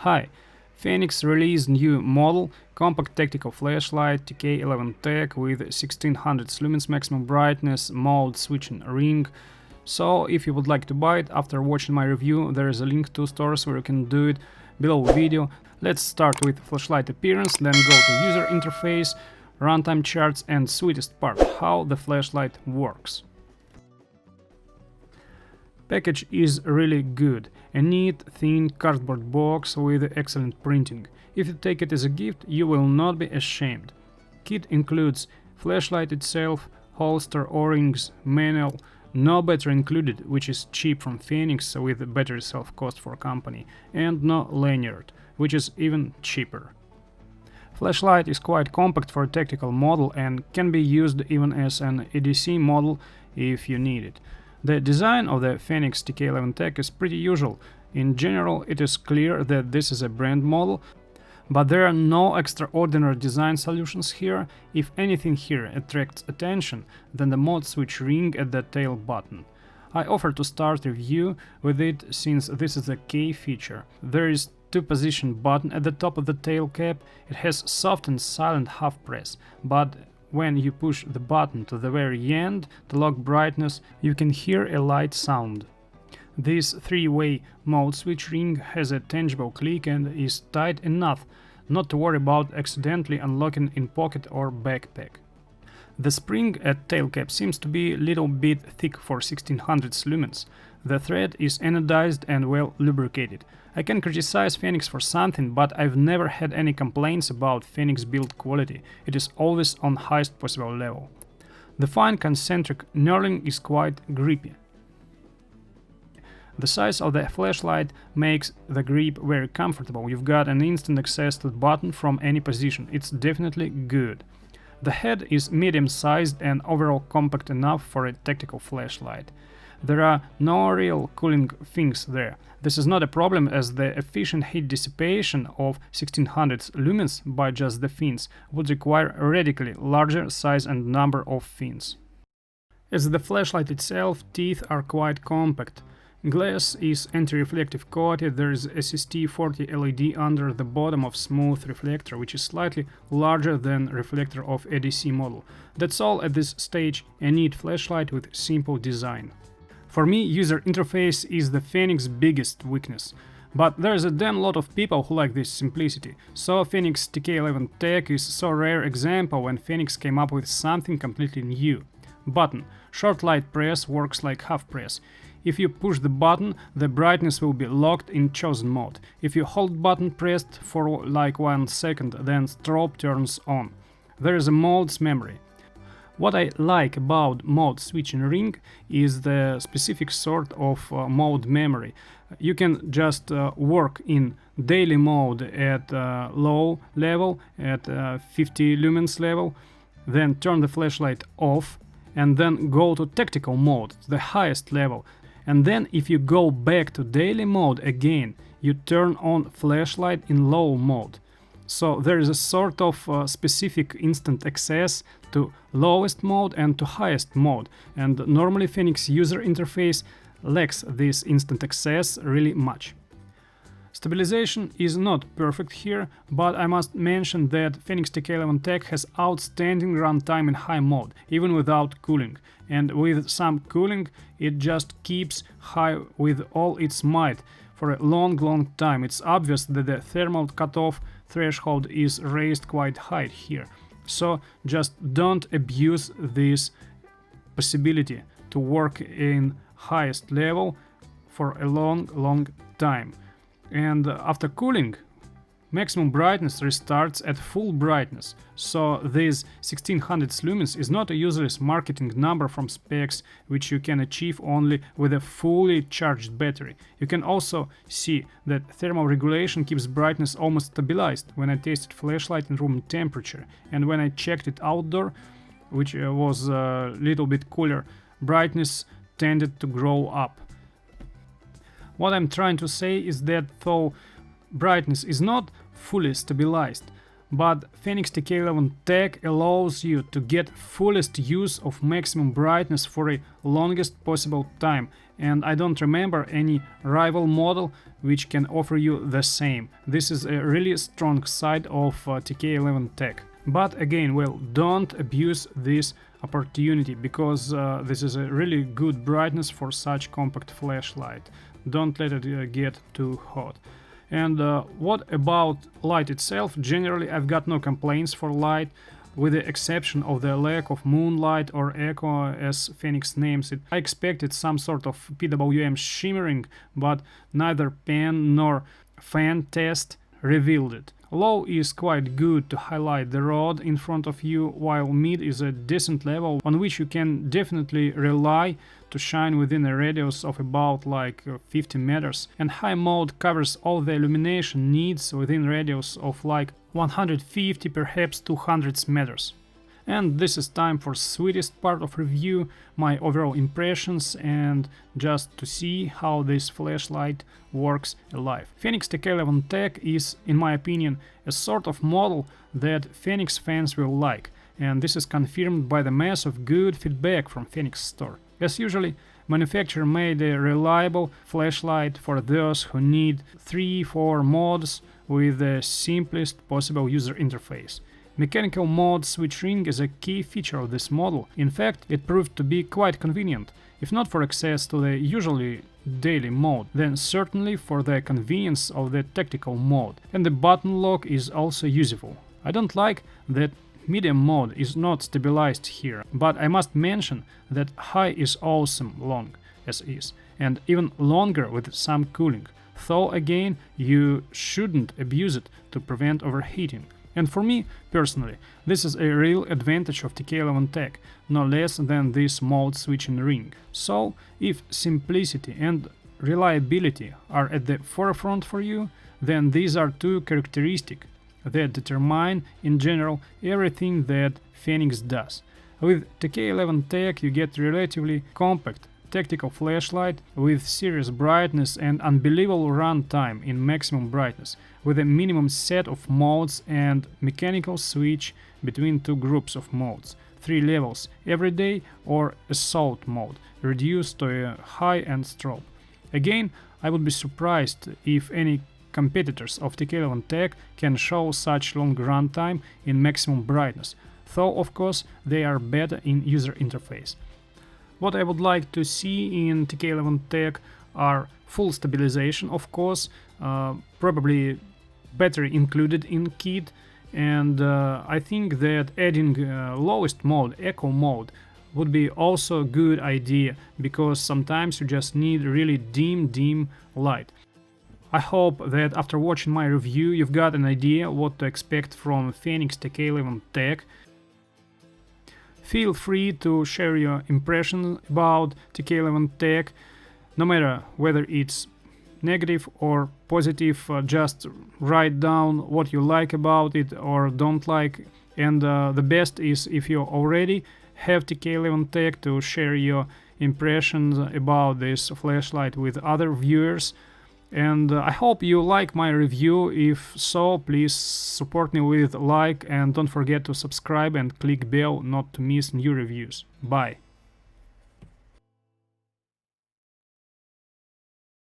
Hi, Fenix released new model compact tactical flashlight TK11 TAC with 1600 lumens maximum brightness, mode switching ring. So if you would like to buy it after watching my review, there is a link to stores where you can do it below the video. Let's start with flashlight appearance, then go to user interface, runtime charts and sweetest part, how the flashlight works. Package is really good, a neat, thin cardboard box with excellent printing. If you take it as a gift, you will not be ashamed. Kit includes flashlight itself, holster, O-rings, manual, no battery included, which is cheap from Fenix with battery self-cost for company, and no lanyard, which is even cheaper. Flashlight is quite compact for a tactical model and can be used even as an EDC model if you need it. The design of the Fenix TK11 TAC is pretty usual. In general, it is clear that this is a brand model, but there are no extraordinary design solutions here. If anything here attracts attention, then the mode switch ring at the tail button. I offer to start review with it since this is a key feature. There is two-position button at the top of the tail cap. It has soft and silent half press, but when you push the button to the very end to lock brightness, you can hear a light sound. This three-way mode switch ring has a tangible click and is tight enough not to worry about accidentally unlocking in pocket or backpack. The spring at tail cap seems to be a little bit thick for 1600 lumens. The thread is anodized and well lubricated. I can criticize Fenix for something, but I've never had any complaints about Fenix build quality. It is always on highest possible level. The fine concentric knurling is quite grippy. The size of the flashlight makes the grip very comfortable. You've got an instant access to the button from any position. It's definitely good. The head is medium-sized and overall compact enough for a tactical flashlight. There are no real cooling fins there. This is not a problem as the efficient heat dissipation of 1600 lumens by just the fins would require a radically larger size and number of fins. As the flashlight itself, teeth are quite compact. Glass is anti-reflective coated, there is SST40 LED under the bottom of smooth reflector, which is slightly larger than reflector of EDC model. That's all at this stage, a neat flashlight with simple design. For me, user interface is the Fenix biggest weakness. But there's a damn lot of people who like this simplicity. So Fenix TK11 TAC is so rare example when Fenix came up with something completely new. Button. Short light press works like half press. If you push the button, the brightness will be locked in chosen mode. If you hold button pressed for like 1 second, then strobe turns on. There is a modes memory. What I like about mode switching ring is the specific sort of mode memory. You can just work in daily mode at low level, at 50 lumens level, then turn the flashlight off and then go to tactical mode, the highest level. And then if you go back to daily mode again, you turn on flashlight in low mode. So there is a sort of specific instant access to lowest mode and to highest mode, and normally Fenix user interface lacks this instant access really much. Stabilization is not perfect here, but I must mention that Fenix TK11 TAC has outstanding runtime in high mode, even without cooling, and with some cooling it just keeps high with all its might for a long time. It's obvious that the thermal cutoff threshold is raised quite high here, so just don't abuse this possibility to work in highest level for a long time. And after cooling, maximum brightness restarts at full brightness, so this 1600 lumens is not a useless marketing number from specs which you can achieve only with a fully charged battery. You can also see that thermal regulation keeps brightness almost stabilized when I tested flashlight in room temperature, and when I checked it outdoor, which was a little bit cooler, brightness tended to grow up. What I'm trying to say is that though brightness is not fully stabilized, but Fenix TK11 TAC allows you to get fullest use of maximum brightness for a longest possible time, and I don't remember any rival model which can offer you the same. This is a really strong side of TK11 TAC. But again, well, don't abuse this opportunity, because this is a really good brightness for such compact flashlight. Don't let it get too hot. And what about light itself? Generally, I've got no complaints for light, with the exception of the lack of moonlight or echo, as Fenix names it. I expected some sort of PWM shimmering, but neither pen nor fan test revealed it. Low is quite good to highlight the road in front of you, while mid is a decent level on which you can definitely rely to shine within a radius of about like 50 meters, and high mode covers all the illumination needs within radius of like 150, perhaps 200 meters. And this is time for sweetest part of review, my overall impressions, and just to see how this flashlight works alive. Fenix TK11 TAC is, in my opinion, a sort of model that Fenix fans will like, and this is confirmed by the mass of good feedback from Fenix store. As usually, manufacturer made a reliable flashlight for those who need 3-4 modes with the simplest possible user interface. Mechanical mode switch ring is a key feature of this model. In fact, it proved to be quite convenient, if not for access to the usually daily mode, then certainly for the convenience of the tactical mode. And the button lock is also useful. I don't like that medium mode is not stabilized here, but I must mention that high is awesome long as is, and even longer with some cooling, though again you shouldn't abuse it to prevent overheating. And for me, personally, this is a real advantage of TK11 TAC, no less than this mode switching ring. So, if simplicity and reliability are at the forefront for you, then these are two characteristics that determine, in general, everything that Fenix does. With TK11 TAC you get relatively compact tactical flashlight with serious brightness and unbelievable runtime in maximum brightness, with a minimum set of modes and mechanical switch between two groups of modes, 3 levels, everyday or assault mode, reduced to a high-end strobe. Again, I would be surprised if any competitors of TK11 TAC can show such long runtime in maximum brightness, though of course they are better in user interface. What I would like to see in TK11 TAC are full stabilization, of course, probably battery included in kit, and I think that adding lowest mode, echo mode, would be also a good idea, because sometimes you just need really dim light. I hope that after watching my review you've got an idea what to expect from Fenix TK11 TAC. Feel free to share your impressions about TK11 TAC, no matter whether it's negative or positive. Just write down what you like about it or don't like, and the best is if you already have TK11 TAC to share your impressions about this flashlight with other viewers. And I hope you like my review. If so, please support me with a like, and don't forget to subscribe and click bell not to miss new reviews. Bye.